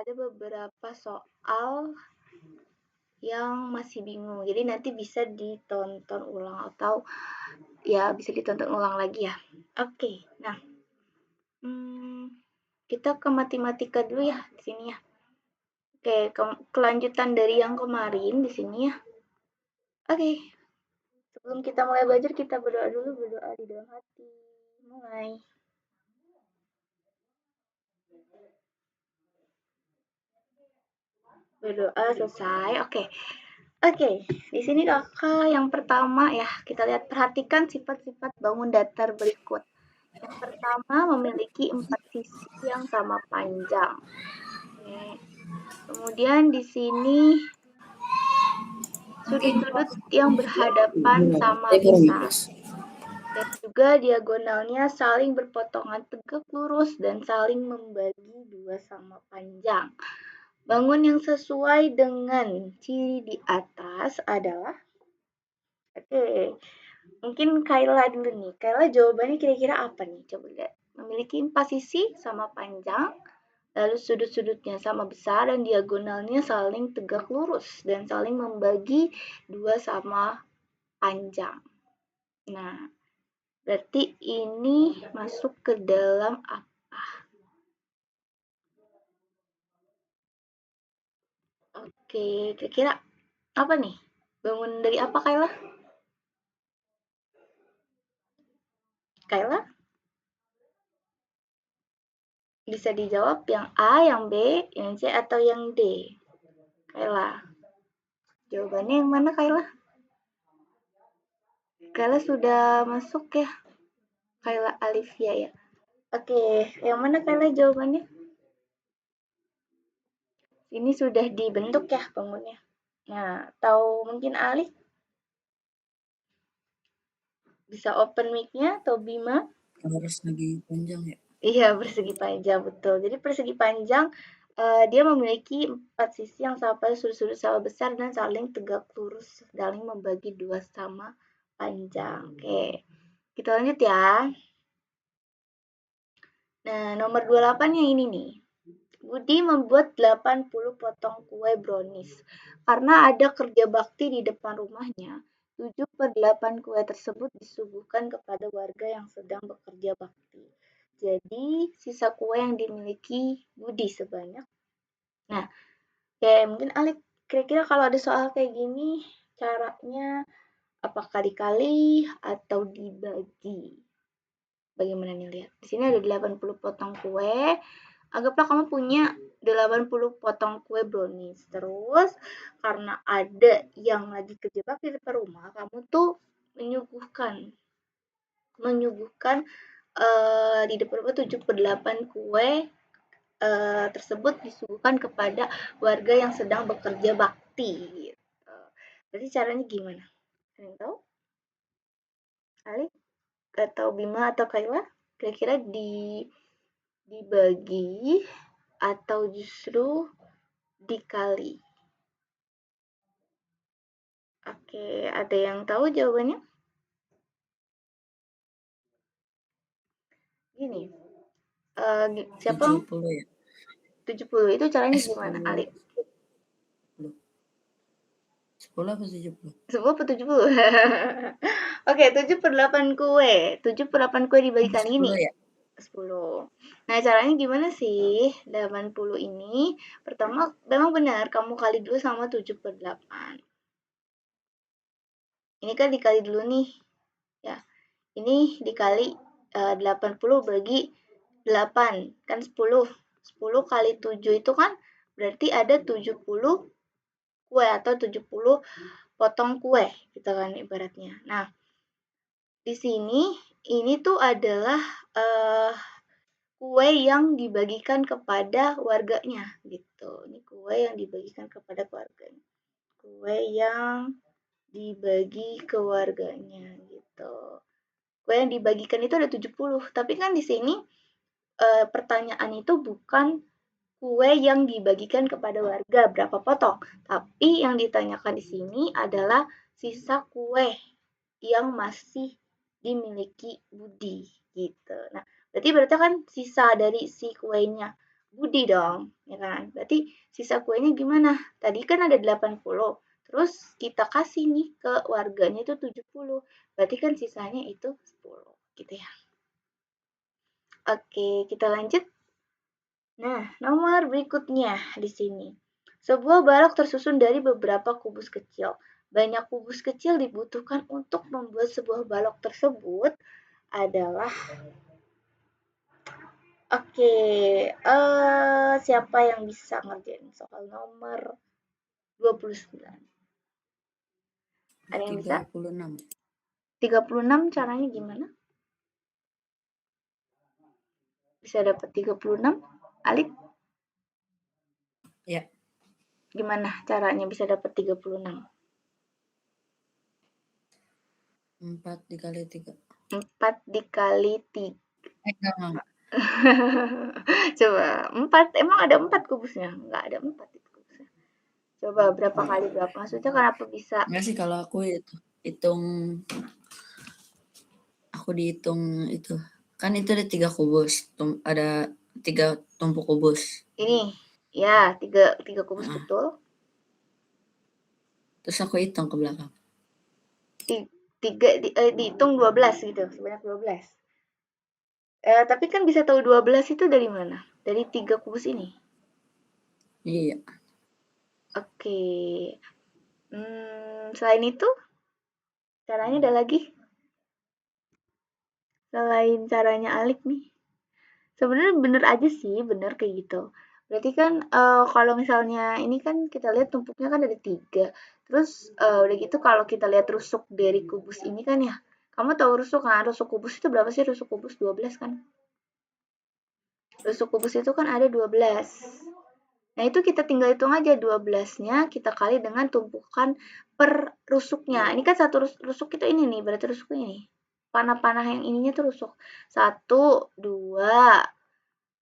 ada beberapa soal yang masih bingung. Jadi nanti bisa ditonton ulang atau ya bisa ditonton ulang lagi ya. Oke, nah kita ke matematika dulu ya di sini ya. Oke, kelanjutan dari yang kemarin di sini ya. Oke, sebelum kita mulai belajar kita berdoa dulu, berdoa di dalam hati. Mulai. Berdoa selesai. Oke. Oke, di sini kakak yang pertama ya, kita lihat perhatikan sifat-sifat bangun datar berikut. Yang pertama memiliki 4 sisi yang sama panjang. Oke. Kemudian di sini sudut-sudut yang berhadapan sama besar. Dan juga diagonalnya saling berpotongan tegak lurus dan saling membagi dua sama panjang. Bangun yang sesuai dengan ciri di atas adalah mungkin Kayla dulu nih. Kayla jawabannya kira-kira apa nih? Coba lihat. Memiliki 4 sisi sama panjang, lalu sudut-sudutnya sama besar dan diagonalnya saling tegak lurus dan saling membagi dua sama panjang. Nah, berarti ini masuk ke dalam apa? Oke, kira-kira apa nih? Bangun dari apa, Kayla? Kayla? Bisa dijawab yang A, yang B, yang C, atau yang D? Kayla. Jawabannya yang mana, Kayla? Kayla sudah masuk ya? Kayla Alivia ya? Oke, yang mana Kayla jawabannya? Ini sudah dibentuk ya bangunnya. Nah, atau mungkin Alif? Bisa open mic-nya atau Bima? Persegi panjang ya? Iya, persegi panjang, betul. Jadi persegi panjang, dia memiliki 4 sisi yang sama sudut-sudut sama besar dan saling tegak lurus, saling membagi dua sama panjang. Oke, kita lanjut ya. Nah, nomor 28 yang ini nih. Budi membuat 80 potong kue brownies. Karena ada kerja bakti di depan rumahnya, 7/8 kue tersebut disuguhkan kepada warga yang sedang bekerja bakti. Jadi, sisa kue yang dimiliki Budi sebanyak. Nah, ya mungkin Alik, kira-kira kalau ada soal kayak gini, caranya apakah dikali atau dibagi? Bagaimana nih lihat? Di sini ada 80 potong kue. Anggaplah kamu punya 80 potong kue brownies. Terus karena ada yang lagi kejebak di depan rumah, kamu tuh menyuguhkan di depan rumah 78 kue tersebut disuguhkan kepada warga yang sedang bekerja bakti. Gitu. Jadi caranya gimana? Ada yang tahu? Ali? Atau Bima atau Kayla? Kira-kira dibagi atau justru dikali? Oke, ada yang tahu jawabannya? Gini, siapa? 70 ya? 70, itu caranya gimana, Ali? 10 apa 70? 10 apa 70? Oke, 7/8 kue. 7/8 kue dibagi kali ini. 10 ya? 10. Nah, caranya gimana sih? 80 ini, pertama memang benar kamu kali dulu sama 7/8. Ini kan dikali dulu nih. Ya. Ini dikali 80 bagi 8, kan 10. 10 kali 7 itu kan berarti ada 70 kue atau 70 potong kue gitu kan ibaratnya. Nah, di sini ini tuh adalah kue yang dibagikan kepada warganya gitu. Ini kue yang dibagikan kepada keluarganya. Kue yang dibagi ke warganya gitu. Kue yang dibagikan itu ada 70, tapi kan di sini pertanyaan itu bukan kue yang dibagikan kepada warga berapa potong, tapi yang ditanyakan di sini adalah sisa kue yang masih dimiliki Budi gitu. Nah, berarti kan sisa dari si kuenya. Budi dong, ya kan? Berarti sisa kuenya gimana? Tadi kan ada 80, terus kita kasih nih ke warganya itu 70, berarti kan sisanya itu 10, gitu ya. Oke, kita lanjut. Nah, nomor berikutnya di sini. Sebuah balok tersusun dari beberapa kubus kecil. Banyak kubus kecil dibutuhkan untuk membuat sebuah balok tersebut adalah oke, siapa yang bisa ngerjain soal nomor 29? Ada yang bisa? 36. 36 caranya gimana? Bisa dapat 36? Alif, Ya, gimana caranya bisa dapat 36? 4 dikali 3. 4 dikali 3. Enggak. Coba 4, emang ada 4 kubusnya? Enggak ada 4 itu kubusnya. Coba berapa kali berapa? Maksudnya kenapa bisa? Enggak sih kalau aku itu hitung, aku dihitung itu. Kan itu ada 3 kubus, ada 3 tumpuk kubus. Ini, ya, 3 kubus Nah, betul. terus aku hitung ke belakang. Dihitung 12 gitu, sebanyak 12. Tapi kan bisa tahu 12 itu dari mana? Dari 3 kubus ini. Iya. Oke. Selain itu, caranya ada lagi? Selain caranya Alik nih. Sebenarnya bener aja sih, bener kayak gitu. Berarti kan kalau misalnya ini kan kita lihat tumpuknya kan ada 3. Terus udah gitu kalau kita lihat rusuk dari kubus ini kan ya. Kamu tahu rusuk kan? Rusuk kubus itu berapa sih? Rusuk kubus 12 kan? Rusuk kubus itu kan ada 12. Nah, itu kita tinggal hitung aja 12-nya kita kali dengan tumpukan per rusuknya. Ini kan satu rusuk itu ini nih, berarti rusuknya ini. Panah-panah yang ininya tuh rusuk. 1, 2.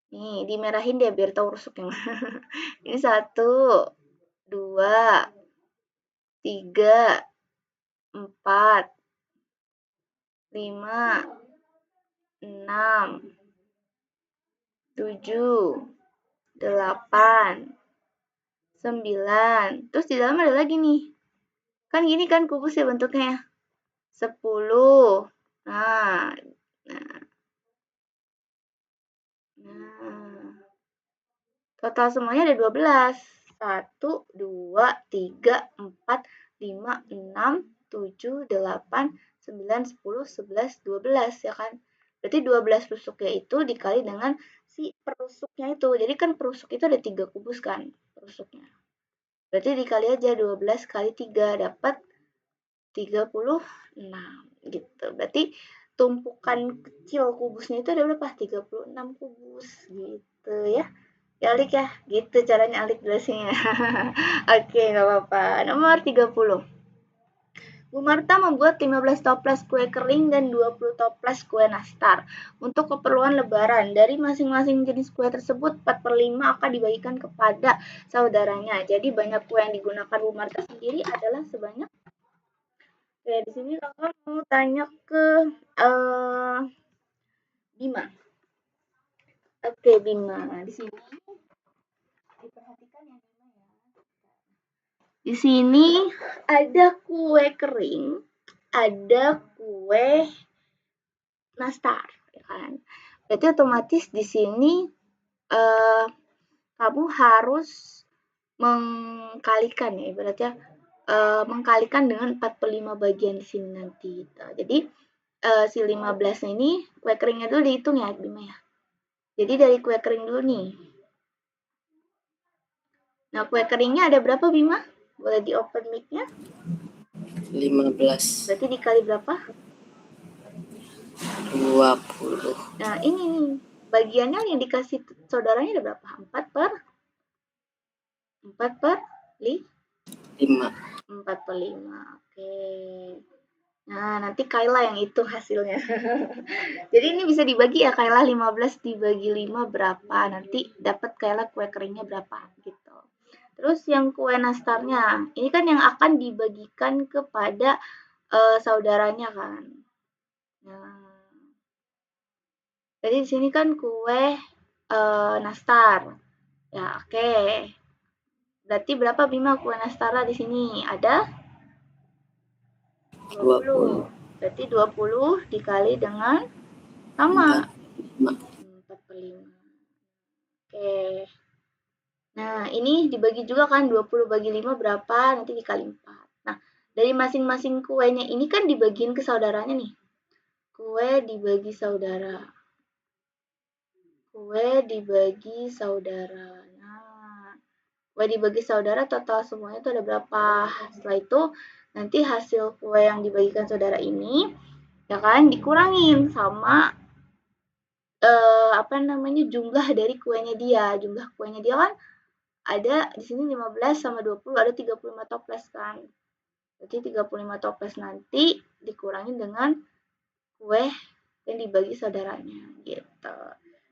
Nih, dimerahin deh biar tahu rusuknya. Ini 1, 2, 3, 4, 5, 6, 7, 8, 9. Terus di dalam ada lagi nih. Kan gini kan kubus ya bentuknya. 10. Nah, nah, nah. Total semuanya ada 12. 1, 2, 3, 4, 5, 6, 7, 8, 9, 10, 11, 12 ya kan. Berarti 12 rusuknya itu dikali dengan si perusuknya itu. Jadi kan perusuk itu ada 3 kubus kan perusuknya. Berarti dikali aja 12 kali 3 dapat 36 gitu. Berarti tumpukan kecil kubusnya itu ada berapa? 36 kubus gitu ya. Ya Alik ya, gitu caranya Alik jelasinnya. Oke, nggak apa-apa. Nomor 30. Bu Marta membuat 15 toples kue kering dan 20 toples kue nastar. Untuk keperluan lebaran, dari masing-masing jenis kue tersebut 4/5 akan dibagikan kepada saudaranya. Jadi banyak kue yang digunakan Bu Marta sendiri adalah sebanyak. Oke, di sini kakak mau tanya ke Bima. Oke, Bima. Di sini diperhatikan ya Bima ya. Di sini ada kue kering, ada kue nastar, ya kan? Berarti otomatis di sini eh, kamu harus mengkalikan ya, ibaratnya mengkalikan dengan 4/5 bagian di sini nanti. Gitu. Jadi si 15 ini kue keringnya dulu dihitung ya, Bima ya. Jadi dari kue kering dulu nih. Nah, kue keringnya ada berapa, Bima? Boleh di open mic-nya? 15. Berarti dikali berapa? 20. Nah, ini nih. Bagiannya yang dikasih saudaranya ada berapa? 4 per 5. 4 per 5. Oke. Nah, nanti Kayla yang itu hasilnya. Jadi ini bisa dibagi ya, Kayla 15 dibagi 5 berapa. Nanti dapat Kayla kue keringnya berapa gitu. Terus yang kue nastarnya, ini kan yang akan dibagikan kepada saudaranya kan. Nah, jadi di sini kan kue nastar. Ya, oke. Berarti berapa Bima kue nastar di sini? Ada 20. Berarti 20 dikali dengan sama 4/5. Oke. Nah, ini dibagi juga kan 20 bagi 5 berapa? Nanti dikali 4. Nah, dari masing-masing kuenya ini kan dibagiin ke saudaranya nih. Kue dibagi saudara. Kue dibagi saudara. Nah, kue dibagi saudara total semuanya itu ada berapa? Setelah itu nanti hasil kue yang dibagikan saudara ini ya kan dikurangin sama jumlah dari kuenya dia. Jumlah kuenya dia kan ada di sini 15 sama 20 ada 35 toples kan. Berarti 35 toples nanti dikurangin dengan kue yang dibagi saudaranya gitu.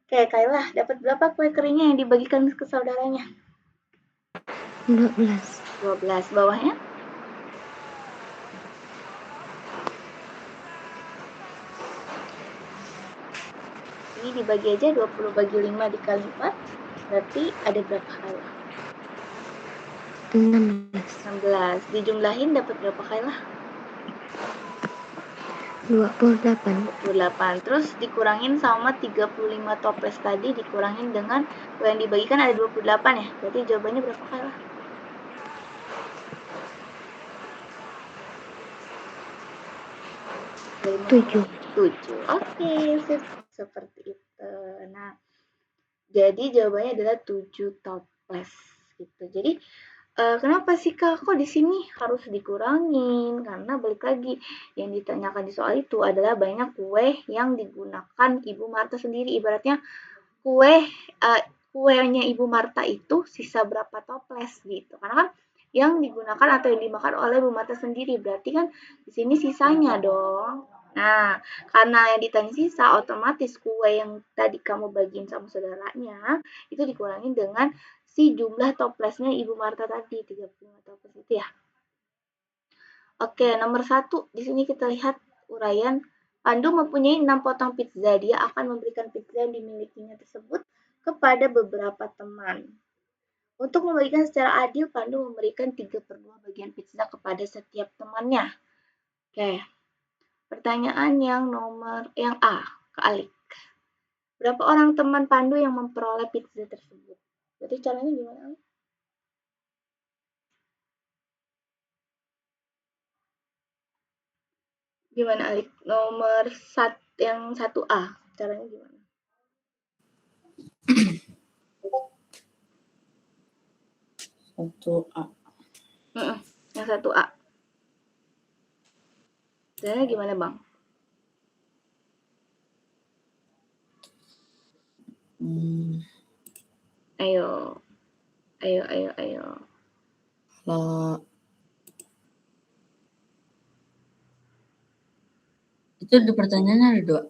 Oke, Kayla dapat berapa kue keringnya yang dibagikan ke saudaranya? 12. 12. Bawahnya? Ini dibagi aja 20 bagi 5 dikali 4. Berarti ada berapa kali? 16. Dijumlahin dapat berapa kali? 28. Terus dikurangin sama 35 toples tadi dikurangin dengan kue yang dibagikan ada 28 ya. Berarti jawabannya berapa kali? 7. Oke, seperti itu. Nah, jadi jawabannya adalah 7 toples gitu. Jadi kenapa sih Kak kok di sini harus dikurangin? Karena balik lagi yang ditanyakan di soal itu adalah banyak kue yang digunakan Ibu Marta sendiri. Ibaratnya kuenya Ibu Marta itu sisa berapa toples gitu. Karena kan yang digunakan atau yang dimakan oleh Ibu Marta sendiri berarti kan di sini sisanya dong. Nah, karena yang ditanya sisa, otomatis kue yang tadi kamu bagiin sama saudaranya itu dikurangin dengan si jumlah toplesnya Ibu Marta tadi 35 toples itu ya. Oke, nomor 1 di sini kita lihat uraian Pandu mempunyai 6 potong pizza. Dia akan memberikan pizza yang dimilikinya tersebut kepada beberapa teman. Untuk membagikan secara adil, Pandu memberikan 3/2 bagian pizza kepada setiap temannya. Oke. Pertanyaan yang A, ke Alik. Berapa orang teman Pandu yang memperoleh pizza tersebut? Berarti caranya gimana, Alik? Gimana, Alik? Yang 1A, caranya gimana? Yang 1A. Caranya gimana, Bang? Ayo. Itu di pertanyaannya ada 2.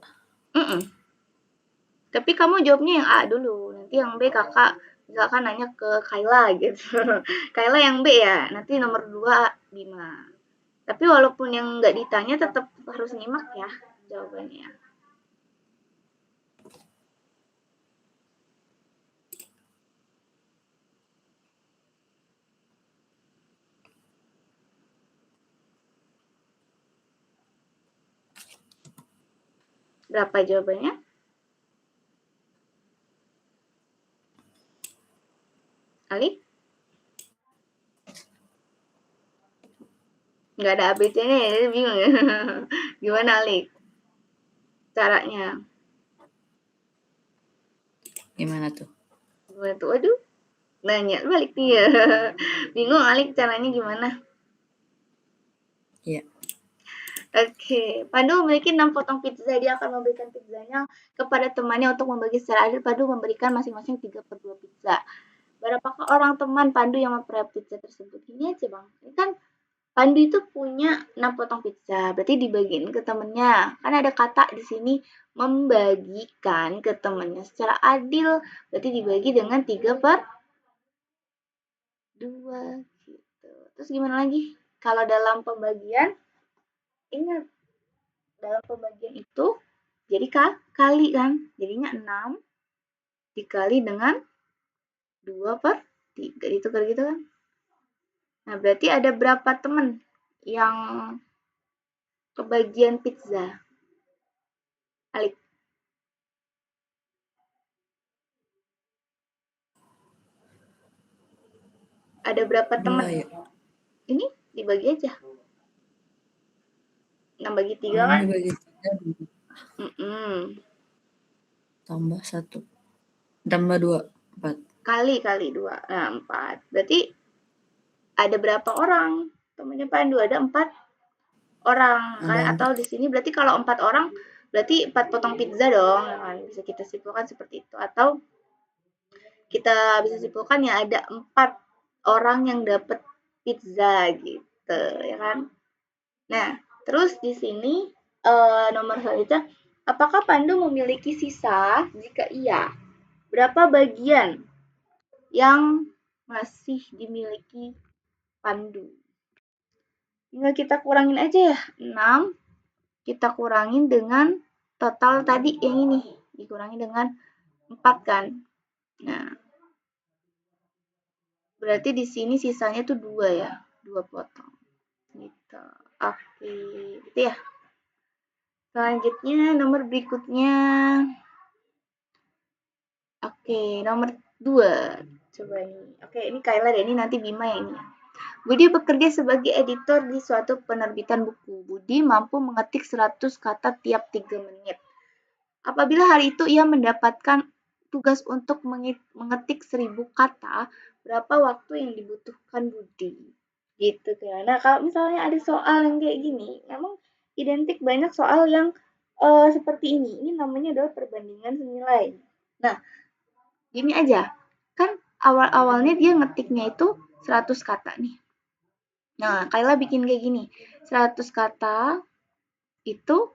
Tapi kamu jawabnya yang A dulu. Nanti yang B kakak misalkan nanya ke Kayla gitu. Kayla yang B ya. Nanti nomor 2 Bima. Tapi walaupun yang nggak ditanya tetap harus nyimak ya jawabannya. Berapa jawabannya? Ali? Nggak ada ABC-nya ya, bingung ya. Gimana Ali? Caranya? Gimana tuh? Waduh, nanya balik dia. Bingung Ali caranya gimana? Iya. Oke, Pandu memiliki 6 potong pizza. Dia akan memberikan pizzanya kepada temannya untuk membagi secara adil. Pandu memberikan masing-masing 3/2 pizza. Berapakah orang teman Pandu yang memperoleh pizza tersebut? Ini aja Bang. Ini kan Pandu itu punya 6 potong pizza. Berarti dibagiin ke temennya. Kan ada kata di sini membagikan ke temennya secara adil. Berarti dibagi dengan 3/2 gitu. Terus gimana lagi? Kalau dalam pembagian, ingat dalam pembagian itu jadi kali kan, jadinya 6 dikali dengan 2/3. Ditukar gitu kan. Nah, berarti ada berapa teman yang kebagian pizza? Alik. Ada berapa teman? Ya. Ini dibagi aja. 6 bagi 3 kan? Dibagi 3. Tambah 1. Tambah 2. 4. Kali 2. Nah, 4. Berarti ada berapa orang? Temannya Pandu ada 4 orang kan? Ada Atau di sini berarti kalau 4 orang berarti 4 potong pizza dong, kan? Bisa kita simpulkan seperti itu. Atau kita bisa simpulkan ya ada 4 orang yang dapat pizza gitu, ya kan? Nah, terus di sini nomor selanjutnya, apakah Pandu memiliki sisa? Jika iya, berapa bagian yang masih dimiliki Pandu? Tinggal kita kurangin aja ya, 6 kita kurangin dengan total tadi yang ini, dikurangi dengan 4 kan. Nah, berarti di sini sisanya tuh 2 ya, 2 potong. Gitu. Oke, gitu ya. Selanjutnya nomor berikutnya. Oke, nomor 2. Coba nih. Oke, ini Kayla deh, ini nanti Bima yang ini. Budi bekerja sebagai editor di suatu penerbitan buku. Budi mampu mengetik 100 kata tiap 3 menit. Apabila hari itu ia mendapatkan tugas untuk mengetik 1000 kata, berapa waktu yang dibutuhkan Budi? Gitu kan. Nah, kalau misalnya ada soal yang kayak gini, memang identik banyak soal yang seperti ini. Ini namanya adalah perbandingan senilai. Nah, gini aja. Kan awal-awalnya dia ngetiknya itu 100 kata nih. Nah, Kayla bikin kayak gini. 100 kata itu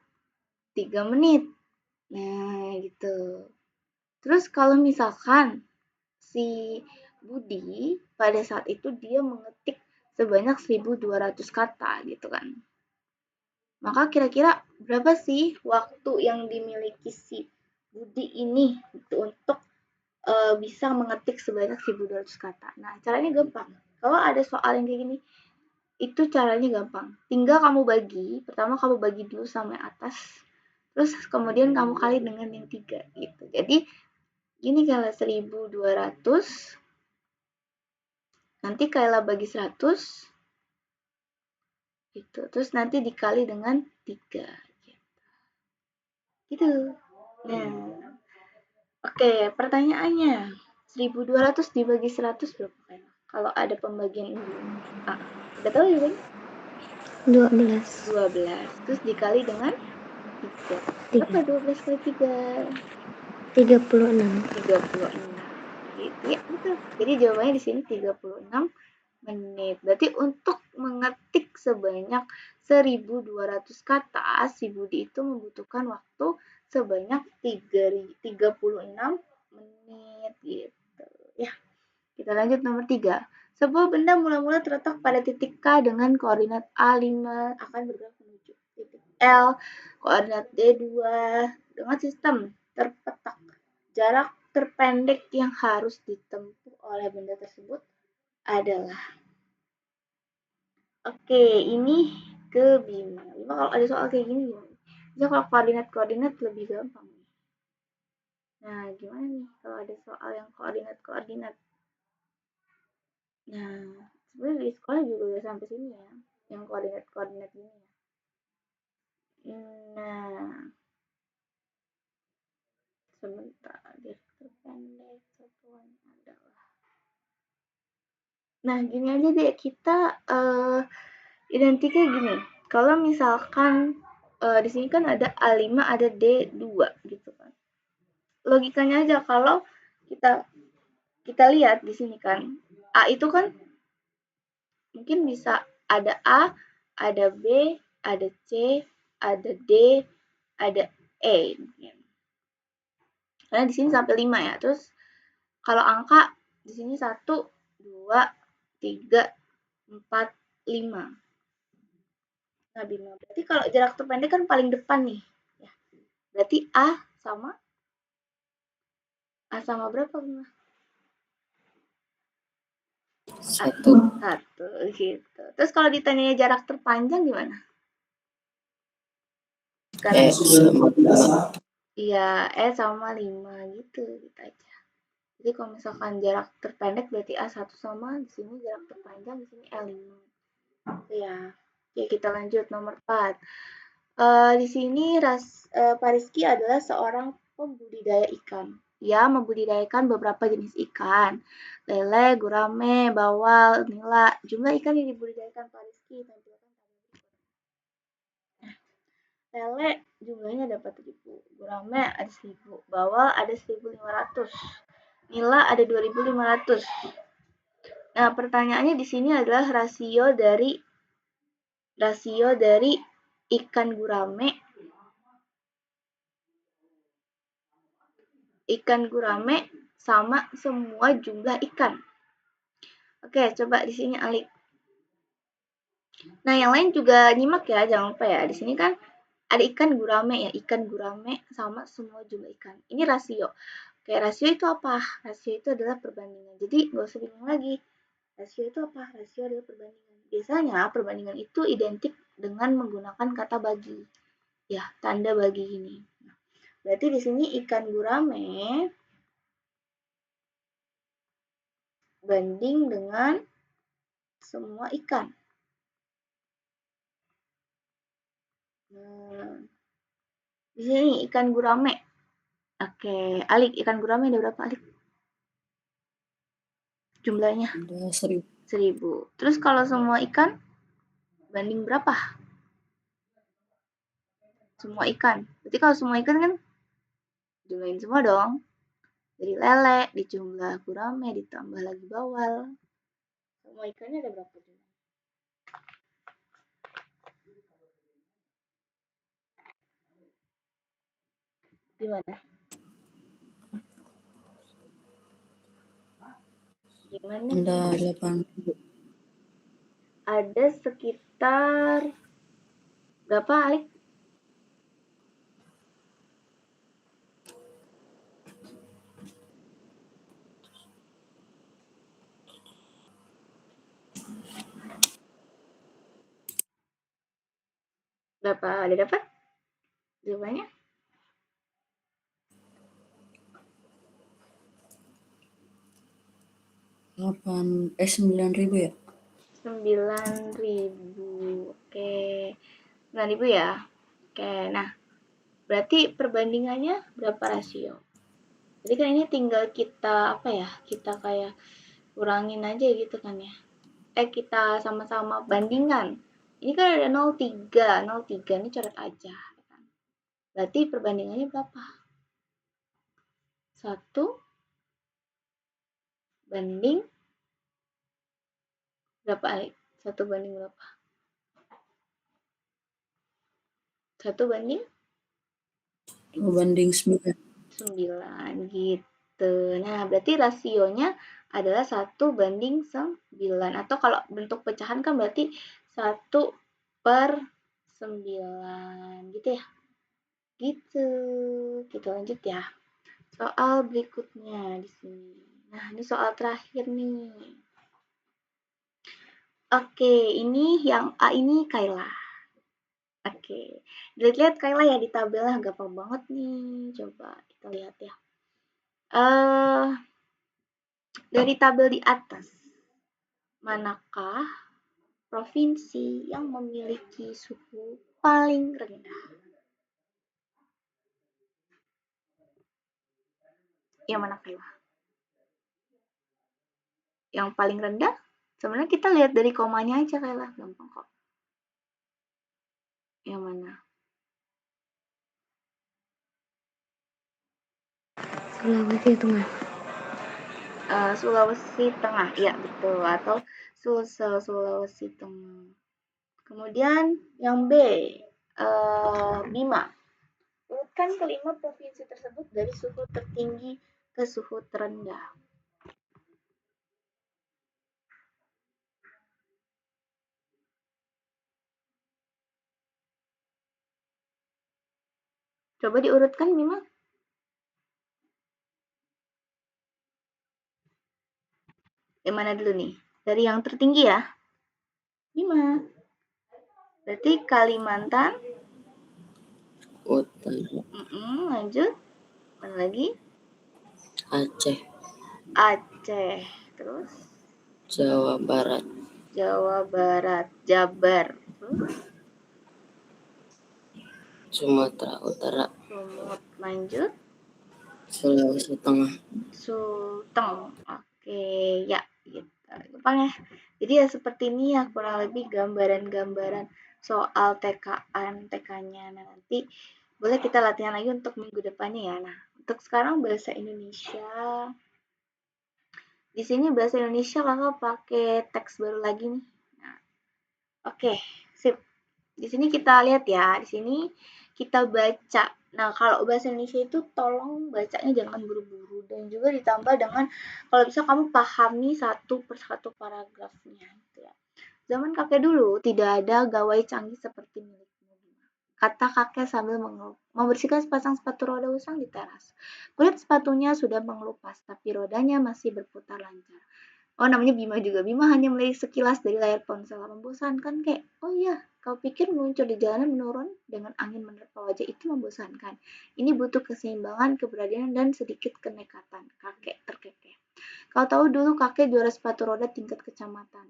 3 menit. Nah, gitu. Terus kalau misalkan si Budi pada saat itu dia mengetik sebanyak 1200 kata gitu kan. Maka kira-kira berapa sih waktu yang dimiliki si Budi ini gitu, untuk bisa mengetik sebanyak 1200 kata. Nah, caranya gampang. Kalau ada soal yang kayak gini, itu caranya gampang. Tinggal kamu bagi, pertama kamu bagi dulu sama yang atas, terus kemudian kamu kali dengan yang 3 gitu. Jadi gini, kalau 1200 nanti Kayla bagi 100 gitu, terus nanti dikali dengan 3 gitu. Nah, oke, pertanyaannya 1200 dibagi 100 berapa Kayla? Kalau ada pembagian ini udah tahu ya Bang? 12. 12 terus dikali dengan 3. Berapa 12 kali 3? 36. 36. Gitu ya, betul. Jadi jawabannya di sini 36 menit. Berarti untuk mengetik sebanyak 1200 kata, si Budi itu membutuhkan waktu sebanyak 36 menit gitu. Ya. Kita lanjut nomor 3. Sebuah benda mula-mula terletak pada titik K dengan koordinat A5 akan bergerak menuju titik L, koordinat D2 dengan sistem terpetak. Jarak terpendek yang harus ditempuh oleh benda tersebut adalah. Oke, ini ke Bima. Bima kalau ada soal kayak gini gimana? Bisa kalau koordinat-koordinat lebih gampang. Nah, gimana nih kalau ada soal yang koordinat-koordinat? Nah, sebenarnya di sekolah juga udah sampai sini ya, yang koordinat-koordinat ini ya. Nah, sebentar, jarak terpendek satuannya adalah. Nah, gini aja deh, kita identiknya gini. Kalau misalkan di sini kan ada A5, ada D2 gitu kan. Logikanya aja kalau kita lihat di sini kan, A itu kan mungkin bisa ada A, ada B, ada C, ada D, ada E. Karena di sini sampai 5 ya. Terus kalau angka di sini 1, 2, 3, 4, 5. Nah, Bima. Berarti kalau jarak terpendek kan paling depan nih. Ya. Berarti A sama A sama berapa, Bima? 1. 1 gitu. Terus kalau ditanya jarak terpanjang gimana? Karena sama 5. iya, sama 5 gitu aja. Jadi kalau misalkan jarak terpendek berarti A1 sama di sini jarak terpanjang di sini L5. Ya. Oke, kita lanjut nomor 4. Di sini Pak Rizky adalah seorang pembudidaya ikan. Ia membudidayakan beberapa jenis ikan. Lele, gurame, bawal, nila. Jumlah ikan yang dibudidayakan Pak Rizky tampilkan tabel berikut. Lele jumlahnya ada 4.000, gurame ada 1.000, bawal ada 1.500, nila ada 2.500. Nah, pertanyaannya di sini adalah rasio dari ikan gurame sama semua jumlah ikan. Oke, coba di sini Alik. Nah, yang lain juga nyimak ya, jangan lupa ya. Di sini kan ada ikan gurame ya, ikan gurame sama semua jumlah ikan. Ini rasio. Oke, rasio itu apa? Rasio itu adalah perbandingan. Jadi nggak usah bingung lagi. Rasio itu apa? Rasio adalah perbandingan. Biasanya perbandingan itu identik dengan menggunakan kata bagi. Ya, tanda bagi ini. Nah, berarti di sini ikan gurame banding dengan semua ikan. Nah, di sini ikan gurame. Oke, Alik, ikan gurame ada berapa, Alik? Jumlahnya? Ada 1.000. 1.000. Terus kalau semua ikan banding berapa? Semua ikan. Berarti kalau semua ikan kan jumlahin semua dong. Jadi lele dijumlah gurame ditambah lagi bawal. Semua ikannya ada berapa jumlah? Gimana? Gimana? Ada 8.000. Ada sekitar berapa, Alik? Berapa? Ada dapat? Jawabannya? 9.000 ya? 9.000. Oke. 9.000 ya. Oke, nah berarti perbandingannya berapa rasio? Jadi kan ini tinggal kita kita kayak kurangin aja gitu kan ya. Kita sama-sama bandingkan. Ini kan ada 0,3, 0,3 ini coret aja. Berarti perbandingannya berapa? 1 banding berapa, Alik? 1 banding berapa? 1 banding 2 banding 9. 9 gitu. Nah, berarti rasionya adalah 1 banding 9. Atau kalau bentuk pecahan kan berarti 1/9 gitu ya. Gitu. Kita lanjut ya. Soal berikutnya di sini. Nah, ini soal terakhir nih. Oke, ini yang A ini Kayla. Oke, lihat Kayla ya di tabelnya, gampang banget nih. Coba kita lihat ya. Dari tabel di atas, manakah provinsi yang memiliki suhu paling rendah? Yang mana, Kayla? Yang paling rendah? Sebenarnya kita lihat dari komanya aja, Kayla. Gampang kok. Yang mana? Sulawesi Tengah. Sulawesi Tengah, iya betul. Atau Sulawesi Tengah. Kemudian yang B, Bima. Urutkan kelima provinsi tersebut dari suhu tertinggi ke suhu terendah. Coba diurutkan, Bima. Yang mana dulu nih? Dari yang tertinggi ya. Bima. Berarti Kalimantan. Utara. Lanjut. Mana lagi? Aceh. Aceh. Terus? Jawa Barat. Jawa Barat. Jabar. Terus? Sumatera Utara. Sumut. Lanjut. Sulawesi Tengah. Sulteng. Oke, ya gitu. Gampang ya. Jadi ya seperti ini ya kurang lebih gambaran-gambaran soal TK-nya. Nah, nanti boleh kita latihan lagi untuk minggu depannya ya. Nah, untuk sekarang bahasa Indonesia. Di sini bahasa Indonesia kakak pakai teks baru lagi nih. Nah, oke, sip. Di sini kita lihat ya. Di sini kita baca. Nah, kalau bahasa Indonesia itu tolong bacanya jangan buru-buru dan juga ditambah dengan kalau bisa kamu pahami satu persatu paragrafnya gitu ya. Zaman kakek dulu tidak ada gawai canggih seperti milikmu. Kata kakek sambil membersihkan sepasang sepatu roda usang di teras. Kulit sepatunya sudah mengelupas, tapi rodanya masih berputar lancar. Oh, namanya Bima juga. Bima hanya melirik sekilas dari layar ponsel. Membosankan, kek. Oh iya, kau pikir meluncur di jalanan menurun dengan angin menerpa wajah itu membosankan. Ini butuh keseimbangan, keberanian, dan sedikit kenekatan. Kakek terkekeh. Kau tahu dulu kakek juara sepatu roda tingkat kecamatan.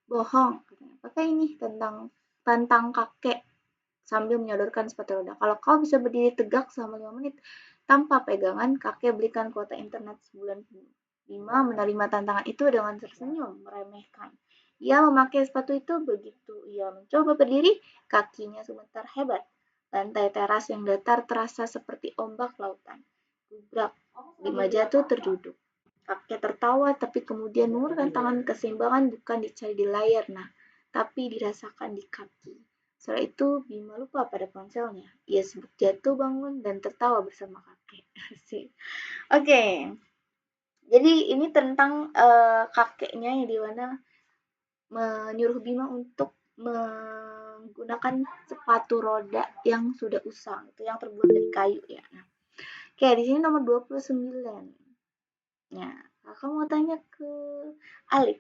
Bohong, katanya. Pakai ini tentang kakek sambil menyodorkan sepatu roda. Kalau kau bisa berdiri tegak selama 5 menit tanpa pegangan, kakek belikan kuota internet sebulan penuh. Bima menerima tantangan itu dengan tersenyum, meremehkan. Ia memakai sepatu itu begitu ia mencoba berdiri, kakinya sebentar hebat. Lantai teras yang datar terasa seperti ombak lautan. Gubrak, Bima jatuh terduduk. Kakek tertawa, tapi kemudian mengulurkan tangan. Keseimbangan bukan dicari di layar, nah, tapi dirasakan di kaki. Setelah itu, Bima lupa pada ponselnya. Ia sibuk jatuh bangun dan tertawa bersama kakek. Oke. Jadi ini tentang kakeknya yang dimana menyuruh Bima untuk menggunakan sepatu roda yang sudah usang, itu yang terbuat dari kayu ya. Nah, oke, di sini nomor 29. Nah, kakak mau tanya ke Alif.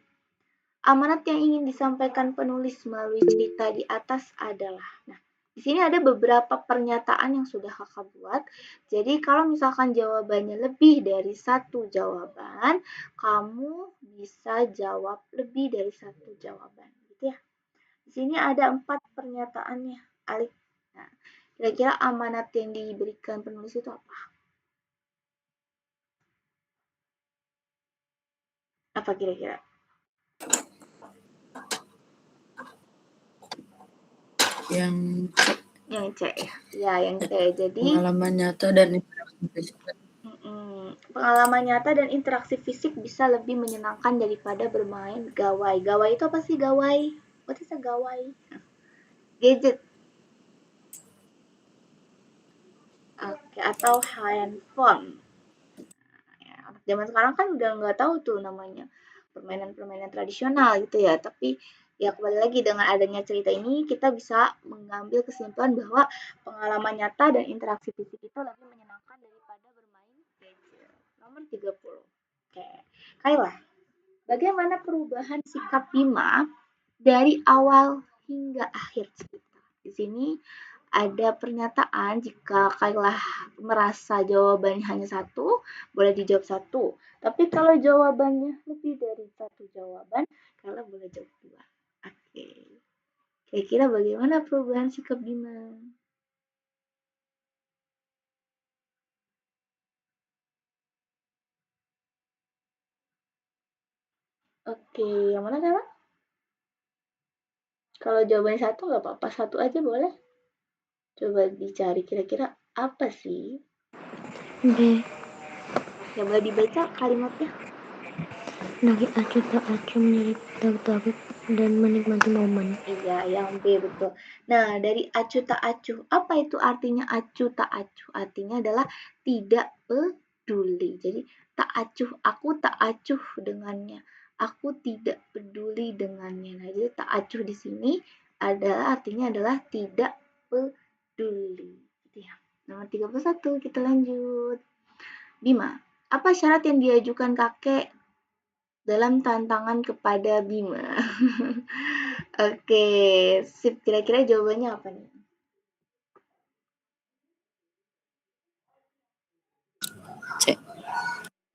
Amanat yang ingin disampaikan penulis melalui cerita di atas adalah. Nah, di sini ada beberapa pernyataan yang sudah kakak buat. Jadi kalau misalkan jawabannya lebih dari satu jawaban, kamu bisa jawab lebih dari satu jawaban, gitu ya. Di sini ada 4 pernyataannya, Alif. Nah, kira-kira amanat yang diberikan penulis itu apa? Apa kira-kira? Yang Yang C ya. Ya, yang C. Jadi pengalaman nyata dan interaksi fisik. Pengalaman nyata dan interaksi fisik bisa lebih menyenangkan daripada bermain gawai. Gawai itu apa sih gawai? What is a gawai? Gadget. Oke, atau handphone. Ya, anak zaman sekarang kan udah nggak tahu tuh namanya permainan-permainan tradisional gitu ya. Tapi ya kembali lagi dengan adanya cerita ini kita bisa mengambil kesimpulan bahwa pengalaman nyata dan interaksi fisik itu lebih menyenangkan daripada bermain gadget. Nomor 30. Oke. Kayla, bagaimana perubahan sikap Bima dari awal hingga akhir cerita? Di sini ada pernyataan jika Kayla merasa jawabannya hanya satu, boleh dijawab satu. Tapi kalau jawabannya lebih dari satu jawaban, Kayla boleh jawab dua. Oke. Kira-kira bagaimana perubahan sikap Bima? Oke, yang mana Kayla? Kalau jawabannya satu nggak apa-apa, satu aja boleh. Coba dicari kira-kira apa sih? B. Coba dibaca kalimatnya. Nagi acuh tak acuh menyelip takut dan menikmati momen. Iya, yang B betul. Nah, dari acuh tak acuh, apa itu artinya acuh tak acuh? Artinya adalah tidak peduli. Jadi tak acuh, aku tak acuh dengannya. Aku tidak peduli dengannya. Nah, jadi tak acuh di sini artinya adalah tidak peduli. Gitu ya. Nomor 31, kita lanjut. Bima, apa syarat yang diajukan kakek dalam tantangan kepada Bima. Oke, sip. Kira-kira jawabannya apa nih? C.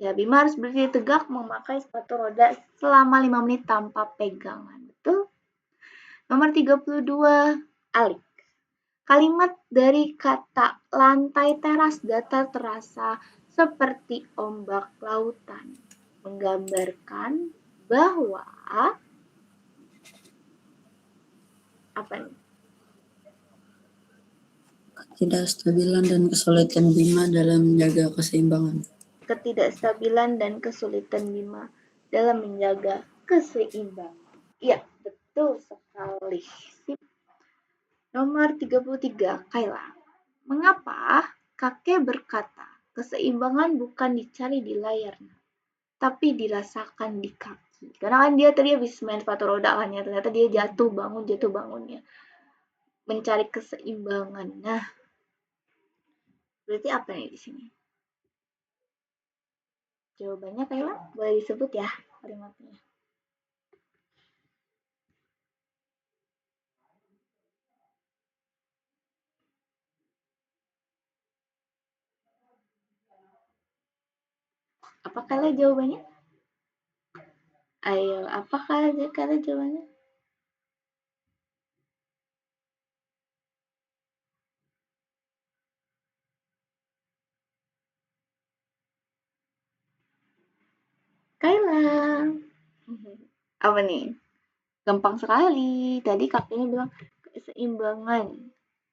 Ya, Bima harus berdiri tegak memakai sepatu roda selama 5 menit tanpa pegangan. Betul? Nomor 32, Alik. Kalimat dari kata lantai teras datar terasa seperti ombak lautan, menggambarkan bahwa apa nih? Ketidakstabilan dan kesulitan Bima dalam menjaga keseimbangan. Ketidakstabilan dan kesulitan Bima dalam menjaga keseimbangan. Iya, betul sekali. Sip. Nomor 33, Kaila. Mengapa kakek berkata keseimbangan bukan dicari di layar, tapi dirasakan di kaki? Karena kan dia tadi habis main sepatu roda kan ya, ternyata dia jatuh bangunnya. Mencari keseimbangan. Nah, berarti apa nih di sini? Jawabannya Kaila, boleh disebut ya kalimatnya. Apa Kaila jawabannya? Ayo, apa Kaila jawabannya? Kaila. Apa nih? Gampang sekali. Tadi kakeknya bilang keseimbangan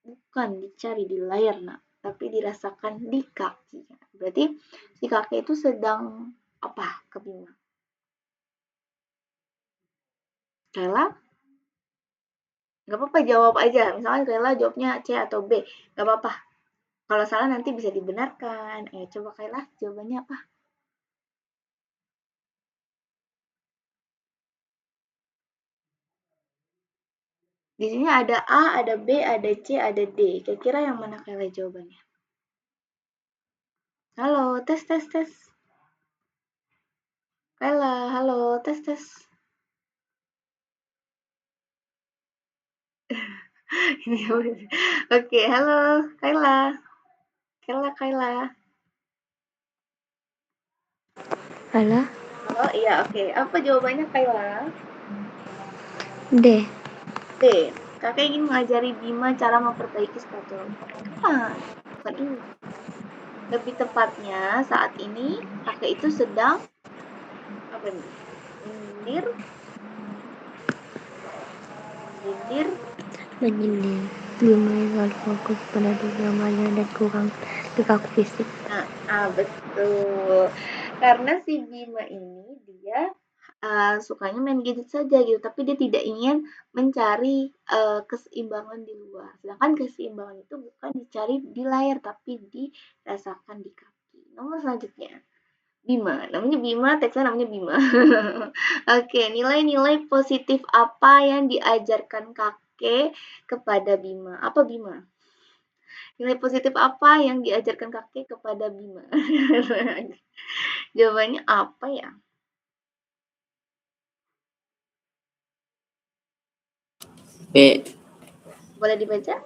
bukan dicari di layar, nak, tapi dirasakan di kaki. Berarti si kakek itu sedang apa ke Bima? Kaila? Gak apa-apa, jawab aja. Misalnya Kaila jawabnya C atau B. Gak apa-apa. Kalau salah nanti bisa dibenarkan. Coba Kaila jawabannya apa? Di sini ada A, ada B, ada C, ada D. Kira-kira yang mana Kaila jawabannya? Halo, tes, tes, tes. Kaila, halo, tes, tes. Oke, halo, Kaila. Kaila. Halo? Halo, iya, oke. Apa jawabannya, Kaila? D. D. Kakek ingin mengajari Bima cara memperbaiki sepatu. Bukan ini. Lebih tepatnya, saat ini kakek itu sedang apa nih? Menyindir Menyindir. Bima yang selalu fokus pada dunianya dan kurang kaku fisik. Betul. Karena si Bima ini dia sukanya main gadget saja gitu, tapi dia tidak ingin mencari keseimbangan di luar. Sedangkan keseimbangan itu bukan dicari di layar, tapi dirasakan di kaki. Nomor selanjutnya, Bima. Namanya Bima, teksnya namanya Bima. Oke, nilai-nilai positif apa yang diajarkan kakek kepada Bima? Apa Bima? Nilai positif apa yang diajarkan kakek kepada Bima? Jawabannya apa ya? B. Boleh dibaca?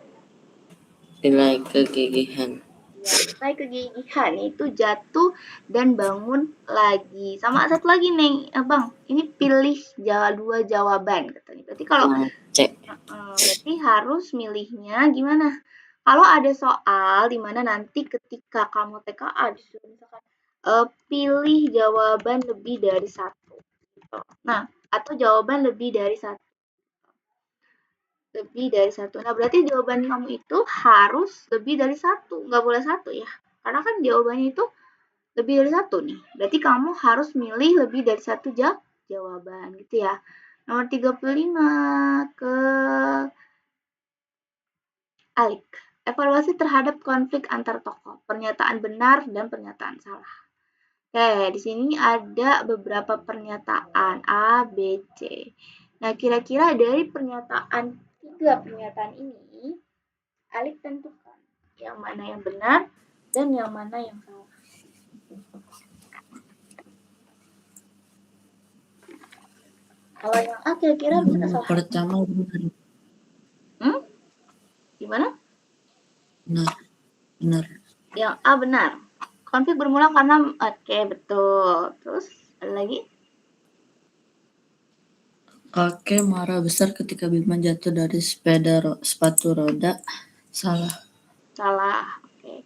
Nilai kegigihan. Ya, nilai kegigihan itu jatuh dan bangun lagi. Sama satu lagi nih, Abang. Ini pilih dua jawaban katanya. Berarti kalau C. berarti harus milihnya gimana? Kalau ada soal di mana nanti ketika kamu TKA disuruh misalkan pilih jawaban lebih dari satu. Gitu. Nah, atau jawaban lebih dari satu. Nah, berarti jawaban kamu itu harus lebih dari satu. Nggak boleh satu ya. Karena kan jawabannya itu lebih dari satu nih. Berarti kamu harus milih lebih dari satu jawaban gitu ya. Nomor 35 ke Alik. Evaluasi terhadap konflik antar tokoh. Pernyataan benar dan pernyataan salah. Oke, di sini ada beberapa pernyataan A, B, C. Nah, kira-kira dari tiga pernyataan ini, Alik tentukan yang mana yang benar dan yang mana yang salah. Kalau yang A kira-kira benar salah? Pertama benar. Gimana? Benar. Yang A benar. Konflik bermula karena oke, betul. Terus ada lagi? Kakek marah besar ketika Bima jatuh dari sepatu roda. Salah. Salah. Oke.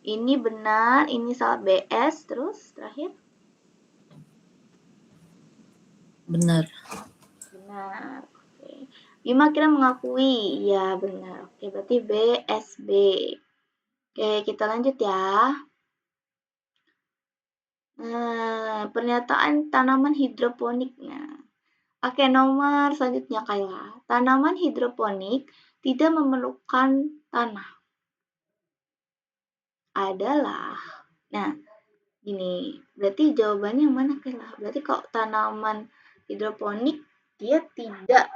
Ini benar, ini salah. BS. Terus terakhir? Benar. Benar. Oke. Bima kira mengakui. Ya, benar. Oke, berarti BSB. Oke, kita lanjut ya. Pernyataan tanaman hidroponik. Nah, oke, nomor selanjutnya Kayla. Tanaman hidroponik tidak memerlukan tanah. Adalah. Nah, gini. Berarti jawabannya yang mana Kayla? Berarti kalau tanaman hidroponik dia tidak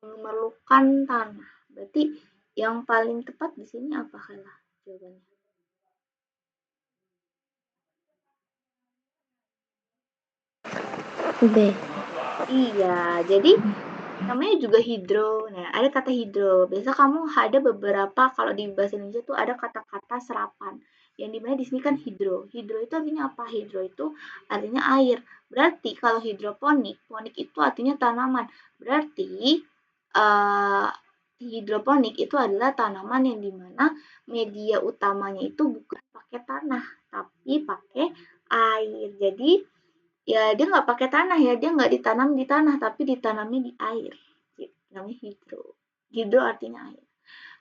memerlukan tanah. Berarti yang paling tepat di sini apa Kayla jawabannya? B. Iya, jadi namanya juga hidro. Nah, ada kata hidro. Biasa kamu ada beberapa kalau di bahasa Indonesia tuh ada kata-kata serapan. Yang dimana di sini kan hidro. Hidro itu artinya apa? Hidro itu artinya air. Berarti kalau hidroponik, ponik itu artinya tanaman. Berarti hidroponik itu adalah tanaman yang dimana media utamanya itu bukan pakai tanah, tapi pakai air. Jadi ya dia nggak pakai tanah ya, dia nggak ditanam di tanah, tapi ditanamnya di air. Gitu, namanya hidro. Hidro artinya air.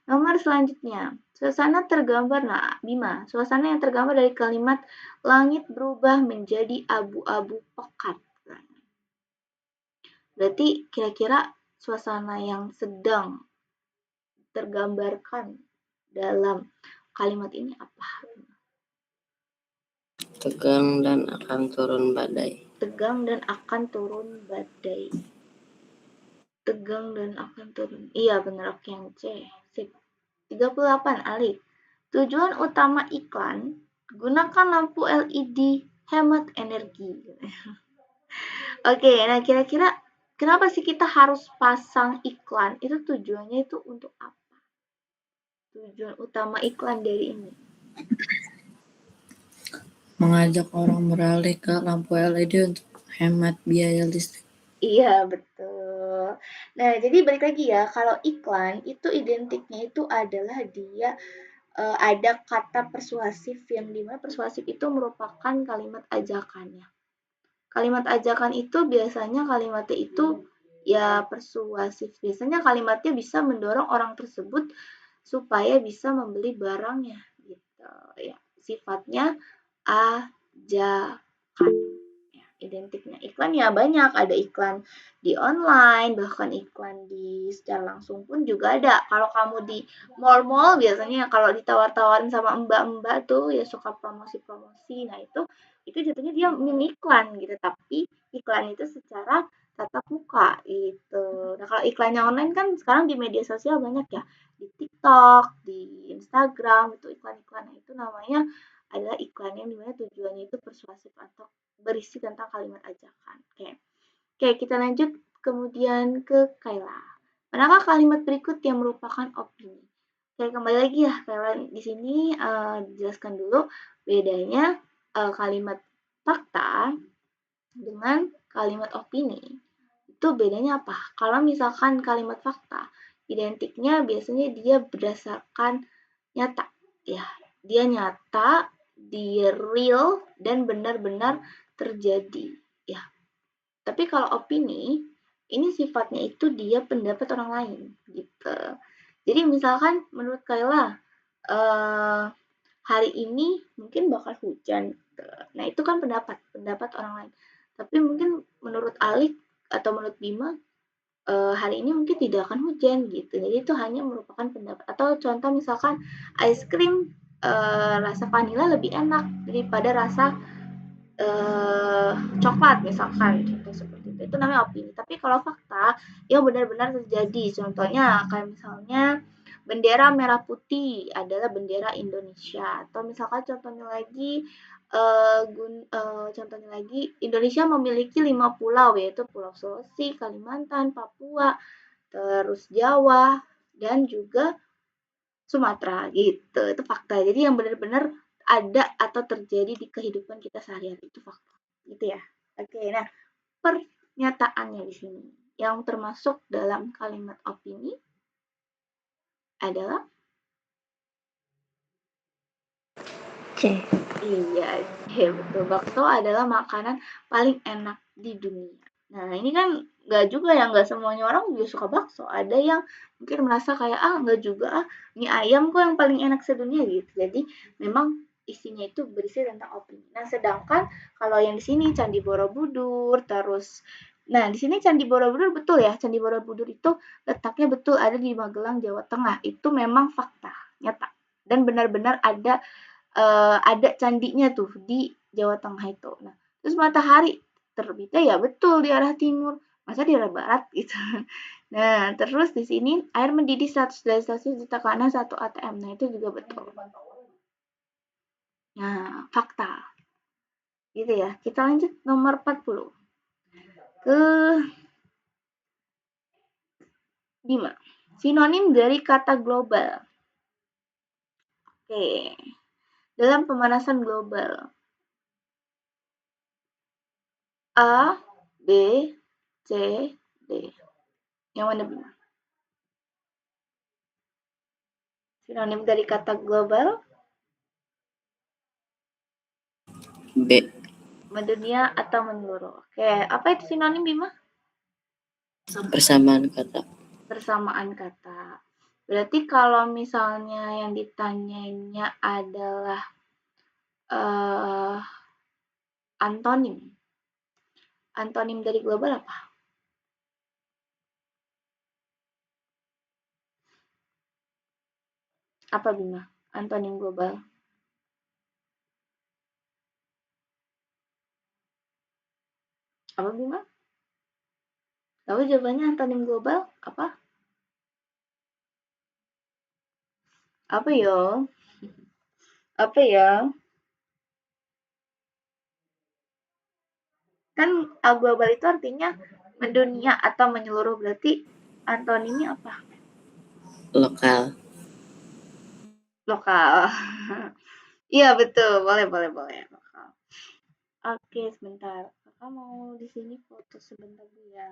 Nomor selanjutnya, suasana tergambar. Nah, Bima, suasana yang tergambar dari kalimat langit berubah menjadi abu-abu pekat. Berarti kira-kira suasana yang sedang tergambarkan dalam kalimat ini apa? Tegang dan akan turun badai. Tegang dan akan turun badai. Tegang dan akan turun. Iya benar, oke yang C. Sip. 38 Ali. Tujuan utama iklan, gunakan lampu LED, hemat energi. Oke, nah kira-kira kenapa sih kita harus pasang iklan? Itu tujuannya itu untuk apa? Tujuan utama iklan dari ini. Mengajak orang beralih ke lampu LED untuk hemat biaya listrik. Iya, betul. Nah, jadi balik lagi ya, kalau iklan itu identiknya itu adalah dia ada kata persuasif yang dimana persuasif itu merupakan kalimat ajakannya. Kalimat ajakan itu biasanya kalimatnya itu ya persuasif. Biasanya kalimatnya bisa mendorong orang tersebut supaya bisa membeli barangnya gitu ya. Sifatnya ajakan. Ya, identiknya iklan ya banyak, ada iklan di online, bahkan iklan di secara langsung pun juga ada. Kalau kamu di mall-mall biasanya kalau ditawar-tawarin sama mbak-mbak tuh ya suka promosi-promosi. Nah, itu jatuhnya dia mini iklan gitu, tapi iklan itu secara tatap muka gitu. Nah, kalau iklannya online kan sekarang di media sosial banyak ya, di TikTok, di Instagram itu iklan-iklan. Nah, itu namanya adalah iklan yang dimana tujuannya itu persuasif atau berisi tentang kalimat ajakan. Oke, kita lanjut kemudian ke Kayla. Manakah kalimat berikut yang merupakan opini? Oke, kembali lagi ya Kayla di sini dijelaskan dulu bedanya kalimat fakta dengan kalimat opini. Itu bedanya apa? Kalau misalkan kalimat fakta, identiknya biasanya dia berdasarkan nyata. Ya, dia nyata, dia real dan benar-benar terjadi. Ya. Tapi kalau opini, ini sifatnya itu dia pendapat orang lain gitu. Jadi misalkan menurut Kayla hari ini mungkin bakal hujan. Gitu. Nah, itu kan pendapat orang lain. Tapi mungkin menurut Alik atau menurut Bima hari ini mungkin tidak akan hujan gitu. Jadi itu hanya merupakan pendapat. Atau contoh misalkan ice cream rasa vanila lebih enak daripada rasa coklat misalkan contoh seperti itu namanya opini. Tapi kalau fakta yang benar-benar terjadi contohnya kayak misalnya bendera merah putih adalah bendera Indonesia atau misalkan contohnya lagi Contohnya lagi, Indonesia memiliki 5 pulau, yaitu Pulau Sulawesi, Kalimantan, Papua, terus Jawa, dan juga Sumatera gitu. Itu fakta. Jadi yang benar-benar ada atau terjadi di kehidupan kita sehari-hari itu fakta. Gitu ya. Oke, nah pernyataannya di sini yang termasuk dalam kalimat opini adalah C. iya, betul. Bakso adalah makanan paling enak di dunia. Nah, ini kan nggak juga ya, nggak semuanya orang juga suka bakso. Ada yang mungkin merasa kayak, ah nggak juga, mie ayam kok yang paling enak sedunia gitu. Jadi memang isinya itu berisi tentang opini. Nah, sedangkan kalau yang di sini Candi Borobudur, terus, nah di sini Candi Borobudur betul ya, Candi Borobudur itu letaknya betul ada di Magelang, Jawa Tengah. Itu memang fakta, nyata. Dan benar-benar ada candinya tuh di Jawa Tengah itu. Nah, terus matahari terbitnya ya betul di arah timur, masa di arah barat gitu. Nah, terus di sini air mendidih 100 derajat Celcius di tekanan 1 atm. Nah, itu juga betul. Nah, fakta. Gitu ya. Kita lanjut nomor 40. Ke Bima. Sinonim dari kata global. Oke. Dalam pemanasan global. A, B, C, D. Yang mana Bima? Sinonim dari kata global? B. Mendunia atau menyeluruh. Oke, apa itu sinonim Bima? Persamaan kata. Persamaan kata. Berarti kalau misalnya yang ditanyanya adalah antonim. Antonim dari global apa? Apa Bima? Antonim global. Apa Bima? Tahu jawabannya antonim global apa? Apa ya? Apa ya? Kan global itu artinya mendunia atau menyeluruh. Berarti antonimnya apa? Lokal. Lokal. Iya betul, boleh. Lokal. Oke, sebentar. Kakak mau di sini foto sebentar dulu ya.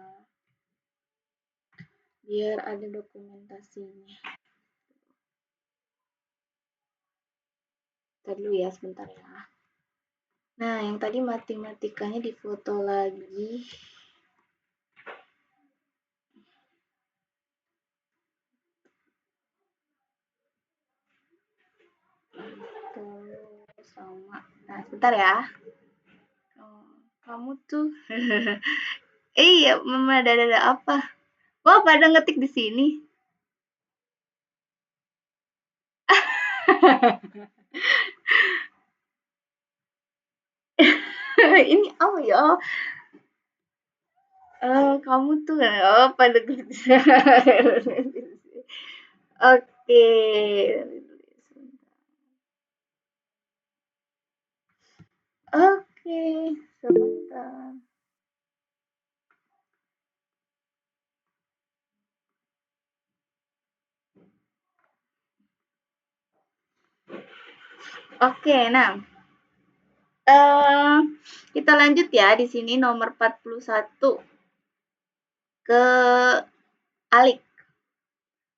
Biar ada dokumentasinya. Ntar dulu ya, sebentar ya. Nah, yang tadi matematikanya difoto lagi. Terus sama. Nah, sebentar ya. Oh, kamu tuh. Iya, mama ada apa? Wah, pada ngetik di sini. Ini apa ya? Kamu tuh pada Oke. Oke, sebentar. Oke, nah, kita lanjut ya di sini nomor 41 ke Alik.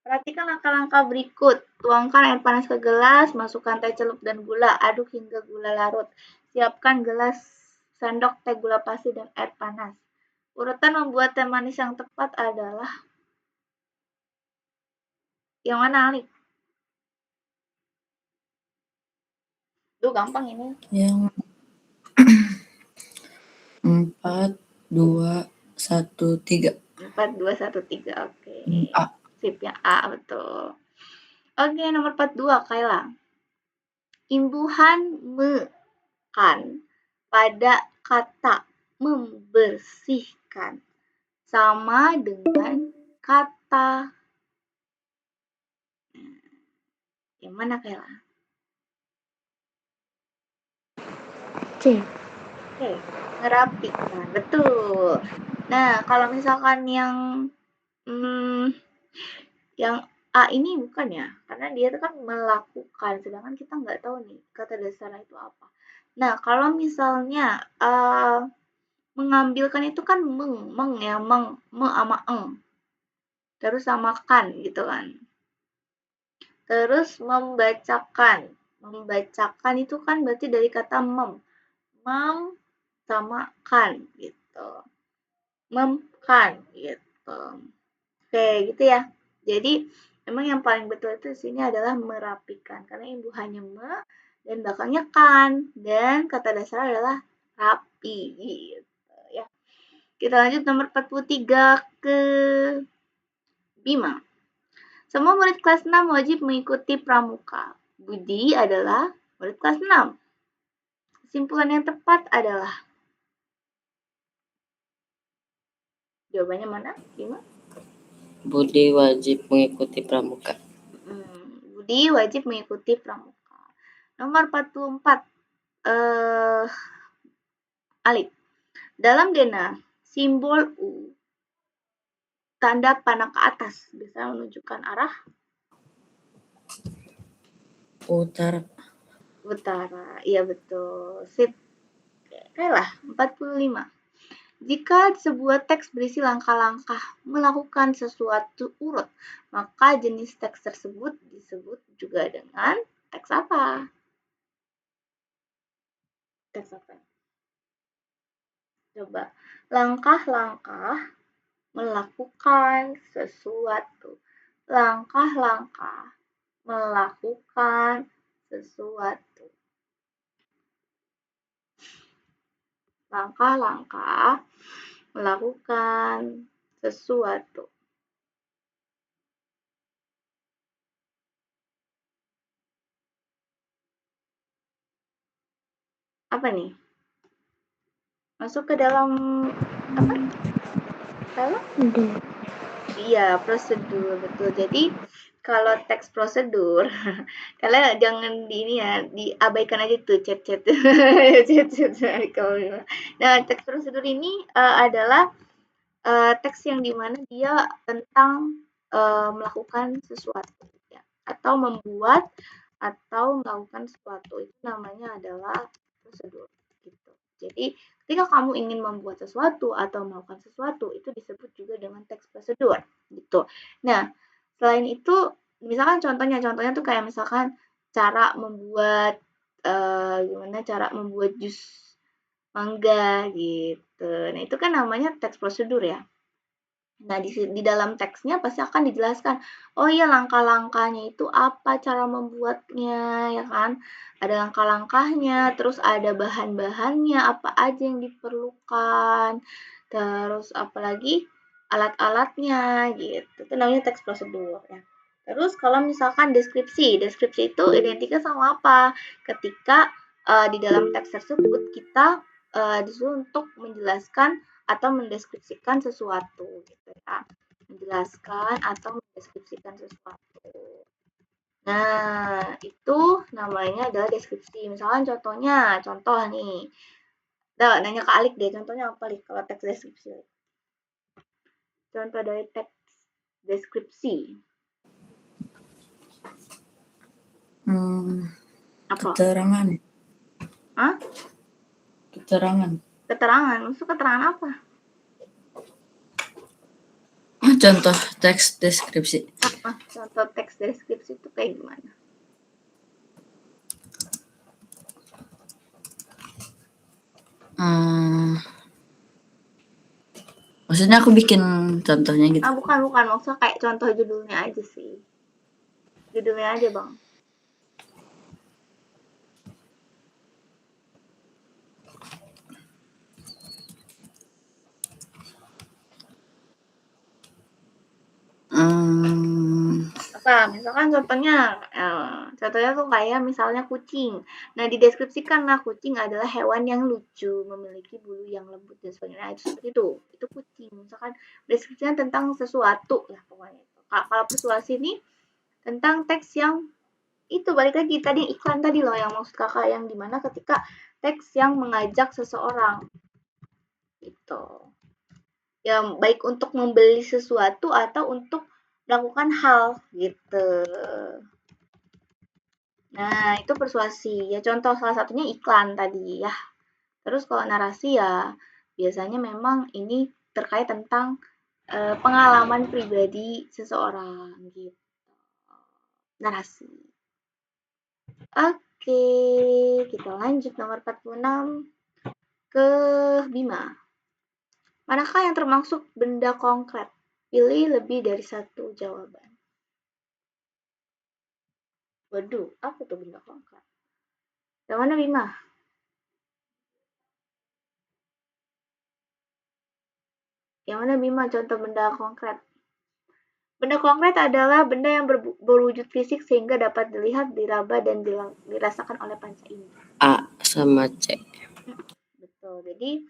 Perhatikan langkah-langkah berikut. Tuangkan air panas ke gelas, masukkan teh celup dan gula, aduk hingga gula larut. Siapkan gelas sendok teh gula pasir dan air panas. Urutan membuat teh manis yang tepat adalah yang mana, Alik? Duh, gampang ini. Yang 4, 2, 1, 3. 4, 2, 1, 3. Oke. A. Sip ya, A betul. Oke, nomor 42, Kayla. Imbuhan me kan pada kata membersihkan sama dengan kata yang mana Kayla? C. Oke, merapikan, betul. Nah, kalau misalkan yang A ini bukan ya, karena dia itu kan melakukan, sedangkan kita nggak tahu nih kata dasarnya itu apa. Nah, kalau misalnya mengambilkan itu kan meng ya, me sama eng, terus sama kan gitu kan. Terus membacakan itu kan berarti dari kata mem sama kan gitu. Memkan gitu. Oke, gitu ya. Jadi memang yang paling betul itu di sini adalah merapikan karena imbuhannya me dan belakangnya kan dan kata dasar adalah rapi gitu ya. Kita lanjut nomor 43 ke Bima. Semua murid kelas 6 wajib mengikuti pramuka. Budi adalah murid kelas 6. Kesimpulan yang tepat adalah jawabannya mana? Bima? Budi wajib mengikuti pramuka. Budi wajib mengikuti pramuka. Nomor 44. Alif. Dalam Dena, simbol U tanda panah ke atas bisa menunjukkan arah Utara. utara. Iya betul. Sip. Okelah, 45. Jika sebuah teks berisi langkah-langkah melakukan sesuatu urut, maka jenis teks tersebut disebut juga dengan teks apa? Teks apa? Coba. Langkah-langkah melakukan sesuatu. Langkah-langkah melakukan sesuatu. Langkah-langkah melakukan sesuatu. Apa nih? Masuk ke dalam apa? Dalam? D. Iya, prosedur, betul. Jadi kalau teks prosedur, kalian jangan di ini ya, diabaikan aja tuh chat-chat. Nah, teks prosedur ini adalah teks yang dimana dia tentang melakukan sesuatu ya, atau membuat atau melakukan sesuatu itu namanya adalah prosedur gitu. Jadi ketika kamu ingin membuat sesuatu atau melakukan sesuatu itu disebut juga dengan teks prosedur gitu. Nah, selain itu misalkan contohnya tuh kayak misalkan cara membuat gimana cara membuat jus mangga gitu. Nah, itu kan namanya teks prosedur ya. Nah, di dalam teksnya pasti akan dijelaskan, oh iya langkah-langkahnya itu apa cara membuatnya, ya kan? Ada langkah-langkahnya, terus ada bahan-bahannya, apa aja yang diperlukan, terus apalagi alat-alatnya gitu. Itu namanya teks prosedur ya. Terus kalau misalkan deskripsi itu identiknya sama apa? Ketika di dalam teks tersebut kita disuruh untuk menjelaskan atau mendeskripsikan sesuatu gitu ya. Menjelaskan atau mendeskripsikan sesuatu. Nah, itu namanya adalah deskripsi. Misalkan contoh nih. Nanya ke Alik deh, contohnya apa Alik kalau teks deskripsi? Contoh dari teks deskripsi. Apa? Keterangan. Hah? Keterangan. Maksud keterangan apa? Contoh teks deskripsi. Contoh teks deskripsi itu kayak gimana? Maksudnya aku bikin contohnya gitu. Bukan. Maksudnya kayak contoh judulnya aja sih. Judulnya aja, Bang. Apa? Misalkan contohnya tuh kayak misalnya kucing. Nah, dideskripsikanlah kucing adalah hewan yang lucu, memiliki bulu yang lembut dan sebagainya. Itu seperti itu. Itu kucing. Misalkan deskripsinya tentang sesuatu lah pokoknya itu. Kalau persuasi ini tentang teks yang itu balik lagi tadi iklan tadi loh yang maksud kakak, yang dimana ketika teks yang mengajak seseorang itu, yang baik untuk membeli sesuatu atau untuk melakukan hal gitu. Nah, itu persuasi. Ya contoh salah satunya iklan tadi ya. Terus kalau narasi ya biasanya memang ini terkait tentang pengalaman pribadi seseorang gitu. Narasi. Oke, kita lanjut nomor 46 ke Bima. Manakah yang termasuk benda konkret? Pilih lebih dari satu jawaban. Waduh, apa tuh benda konkret? Yang mana Bima? Yang mana Bima contoh benda konkret? Benda konkret adalah benda yang berwujud fisik sehingga dapat dilihat, diraba, dan dirasakan oleh panca indera. A sama C. Betul. Jadi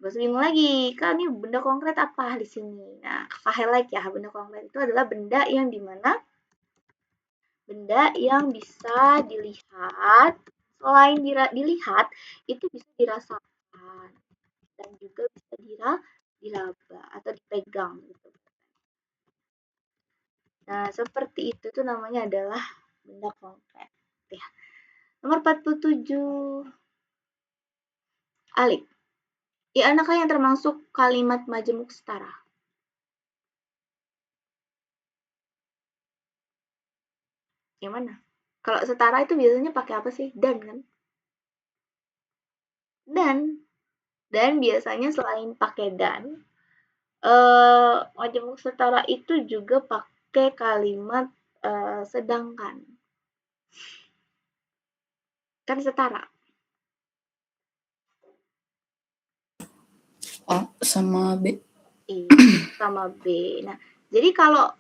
gak usah bingung lagi, kan ini benda konkret apa di sini. Nah, kakak highlight ya, benda konkret itu adalah benda yang dimana benda yang bisa dilihat, selain dilihat, itu bisa dirasakan dan juga bisa diraba atau dipegang gitu. Nah, seperti itu tuh namanya adalah benda konkret. Ya. Nomor 47. Alik. Ya, anakah yang termasuk kalimat majemuk setara? Yang mana? Kalau setara itu biasanya pakai apa sih? Dan kan? Dan biasanya selain pakai dan, majemuk setara itu juga pakai kalimat sedangkan. Kan setara. A sama B. Sama B. Nah, jadi kalau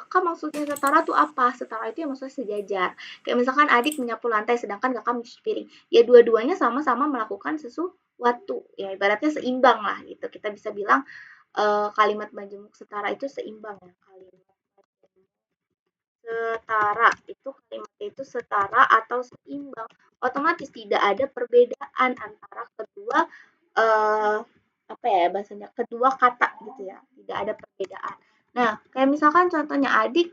kan maksudnya setara tuh apa? Setara itu ya maksudnya sejajar. Kayak misalkan adik menyapu lantai sedangkan kakak mencuci piring. Ya dua-duanya sama-sama melakukan sesuatu. Ya ibaratnya seimbang lah gitu. Kita bisa bilang kalimat majemuk setara itu seimbang ya. Kalimat setara itu kalimatnya itu setara atau seimbang. Otomatis tidak ada perbedaan antara kedua apa ya bahasanya kedua kata gitu ya, tidak ada perbedaan. Nah kayak misalkan contohnya adik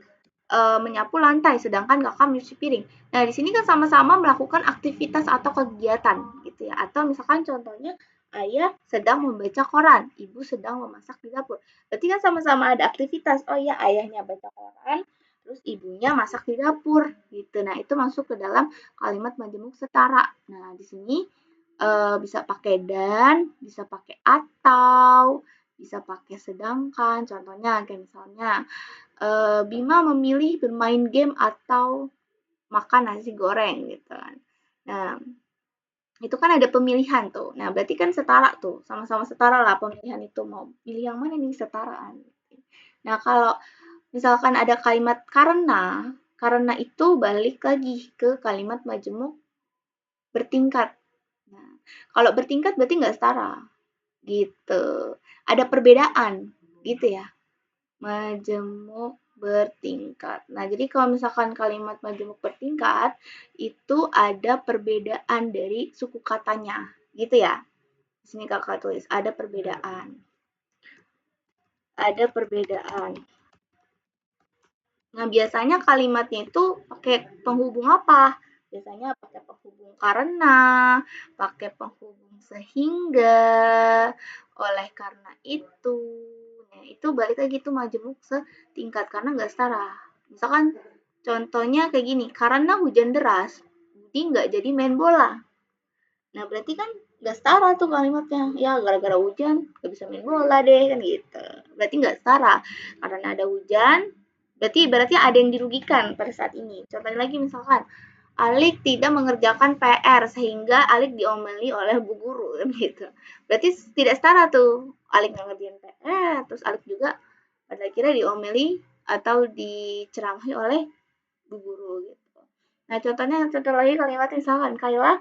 menyapu lantai sedangkan kakak mencuci piring. Nah di sini kan sama-sama melakukan aktivitas atau kegiatan gitu ya, atau misalkan contohnya ayah sedang membaca koran, ibu sedang memasak di dapur. Berarti kan sama-sama ada aktivitas. Oh iya, ayahnya baca koran, terus ibunya masak di dapur gitu. Nah itu masuk ke dalam kalimat majemuk setara. Nah di sini bisa pakai dan, bisa pakai atau, bisa pakai sedangkan. Contohnya kayak misalnya Bima memilih bermain game atau makan nasi goreng gitu kan. Nah, itu kan ada pemilihan tuh. Nah, berarti kan setara tuh, sama-sama setara lah pemilihan itu mau pilih yang mana nih setaraan. Nah, kalau misalkan ada kalimat karena itu balik lagi ke kalimat majemuk bertingkat. Nah, kalau bertingkat berarti nggak setara, gitu. Ada perbedaan, gitu ya. Majemuk bertingkat. Nah, jadi kalau misalkan kalimat majemuk bertingkat, itu ada perbedaan dari suku katanya, gitu ya. Di sini kakak tulis, ada perbedaan. Ada perbedaan. Nah, biasanya kalimatnya itu pakai penghubung apa? Biasanya pakai penghubung karena, pakai penghubung sehingga, oleh karena itu. Nah, itu balik lagi tuh majemuk setingkat karena nggak setara. Misalkan contohnya kayak gini, karena hujan deras, Budi nggak jadi main bola. Nah, berarti kan nggak setara tuh kalimatnya. Ya, gara-gara hujan nggak bisa main bola deh, kan gitu. Berarti nggak setara. Karena ada hujan, berarti ada yang dirugikan pada saat ini. Contohnya lagi misalkan, Alik tidak mengerjakan PR sehingga Alik diomeli oleh bu guru kan gitu. Berarti tidak setara tuh. Alik nggak ngerjain PR, terus Alik juga pada akhirnya diomeli atau diceramahi oleh bu guru gitu. Nah, contoh lagi kalimat misalkan Kayla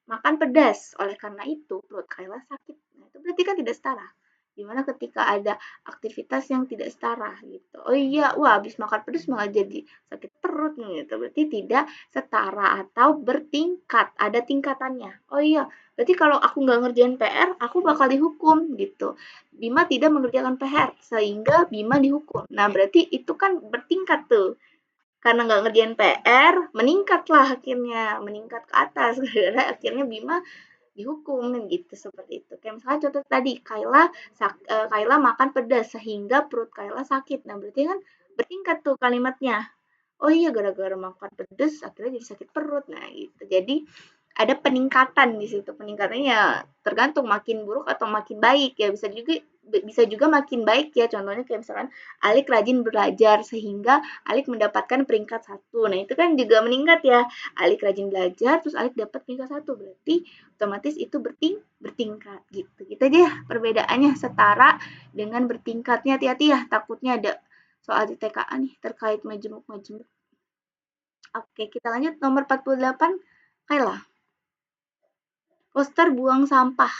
makan pedas, oleh karena itu perut Kayla sakit. Nah, itu berarti kan tidak setara. Dimana ketika ada aktivitas yang tidak setara gitu. Oh iya, wah habis makan pedas malah jadi sakit perut gitu. Berarti tidak setara atau bertingkat, ada tingkatannya. Oh iya, berarti kalau aku nggak ngerjain PR, aku bakal dihukum gitu. Bima tidak mengerjakan PR, sehingga Bima dihukum. Nah, berarti itu kan bertingkat tuh. Karena nggak ngerjain PR, meningkatlah akhirnya, meningkat ke atas. Karena akhirnya Bima dihukum gitu seperti itu. Kayak misalnya contoh tadi Kayla makan pedas sehingga perut Kayla sakit. Nah, berarti kan bertingkat tuh kalimatnya. Oh iya gara-gara makan pedas akhirnya jadi sakit perut. Nah, gitu. Jadi ada peningkatan di situ. Peningkatannya ya tergantung makin buruk atau makin baik ya. Bisa juga makin baik ya. Contohnya kayak misalkan Alik rajin belajar sehingga Alik mendapatkan peringkat 1. Nah, itu kan juga meningkat ya. Alik rajin belajar terus Alik dapat peringkat 1. Berarti otomatis itu bertingkat gitu. Gitu aja ya perbedaannya setara dengan bertingkatnya. Hati-hati ya, takutnya ada soal di TKA nih terkait majemuk-majemuk. Oke, kita lanjut nomor 48. Kayla. Poster buang sampah.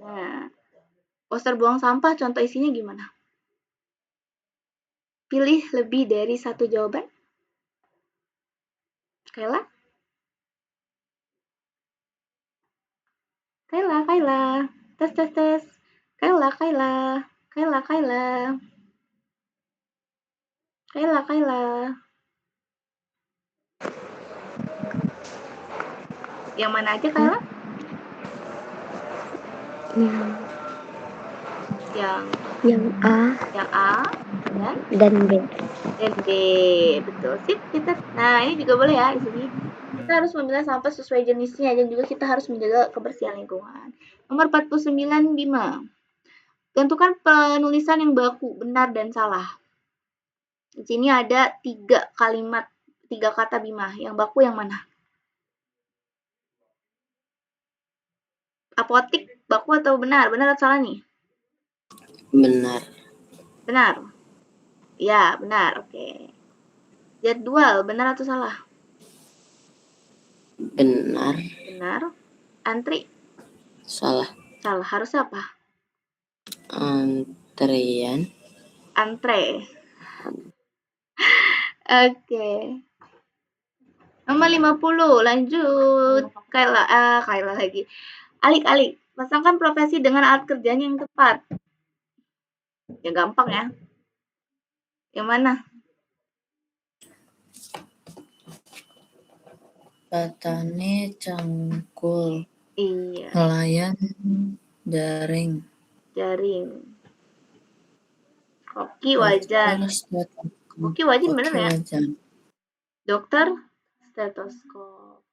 Nah, poster buang sampah contoh isinya gimana? Pilih lebih dari satu jawaban. Kayla? Kayla. Tes. Kayla. Yang mana aja Kayla? Yang A Yang A dan B. dan B. Betul. Sip, kita. Nah, ini juga boleh ya di sini. Kita harus memilah sampah sesuai jenisnya dan juga kita harus menjaga kebersihan lingkungan. Nomor 49 Bima. Tentukan penulisan yang baku, benar dan salah. Di sini ada 3 kalimat, 3 kata Bima. Yang baku yang mana? Apotik, baku atau benar? Benar atau salah nih? Benar. Benar. Ya, benar. Oke. Jadwal, benar atau salah? Benar. Benar. Antri? Salah. Salah. Harus apa? Antrian. Antre. Oke. Nomor 50, lanjut. Kayla lagi. Alik. Pasangkan profesi dengan alat kerjanya yang tepat. Ya gampang ya. Yang mana? Petani cangkul. Iya. Nelayan jaring. Koki wajan. Koki wajan bener ya? Dokter stetoskop.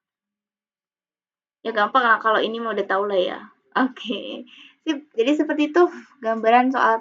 Ya gampang lah kalau ini mau udah tahu lah ya. Oke. Sip. Jadi seperti itu gambaran soal